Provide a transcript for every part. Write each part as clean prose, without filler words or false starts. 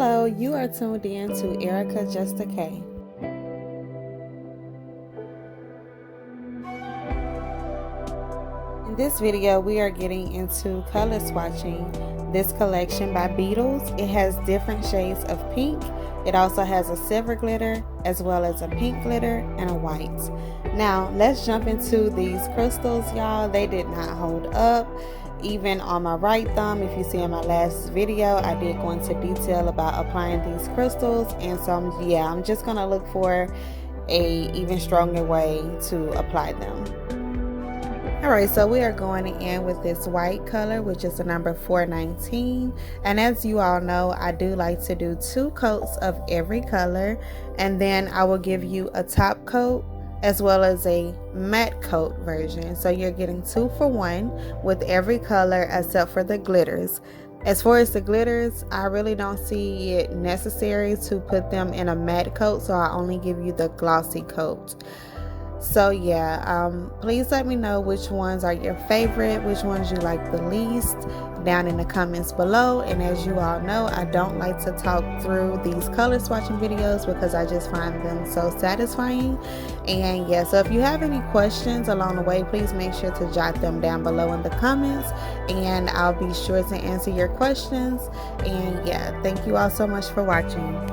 Hello, you are tuned in to ErikaJustaK. In this video, we are getting into color swatching this collection by Beetles. It has different shades of pink. It also has a silver glitter as well as a pink glitter and a white. Now, let's jump into these crystals, y'all. They did not hold up. Even on my right thumb, if you see in my last video, I did go into detail about applying these crystals, and so I'm just gonna look for a even stronger way to apply them. Alright, so we are going in with this white color, which is the number 419, and as you all know, I do like to do 2 coats of every color, and then I will give you a top coat as well as a matte coat version. So you're getting 2 for 1 with every color except for the glitters. As far as the glitters, I really don't see it necessary to put them in a matte coat, so I only give you the glossy coat. So yeah, please let me know which ones are your favorite, which ones you like the least down in the comments below. And as you all know, I don't like to talk through these color swatching videos because I just find them so satisfying. And yeah, so if you have any questions along the way, please make sure to jot them down below in the comments and I'll be sure to answer your questions. And yeah, thank you all so much for watching.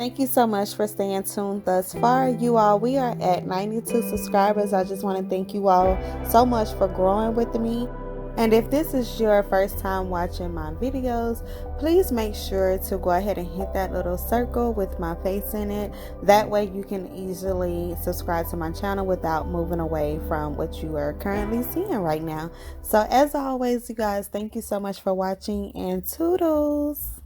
Thank you so much for staying tuned thus far. You all, we are at 92 subscribers. I just want to thank you all so much for growing with me. And if this is your first time watching my videos, please make sure to go ahead and hit that little circle with my face in it. That way you can easily subscribe to my channel without moving away from what you are currently seeing right now. So as always, you guys, thank you so much for watching, and toodles.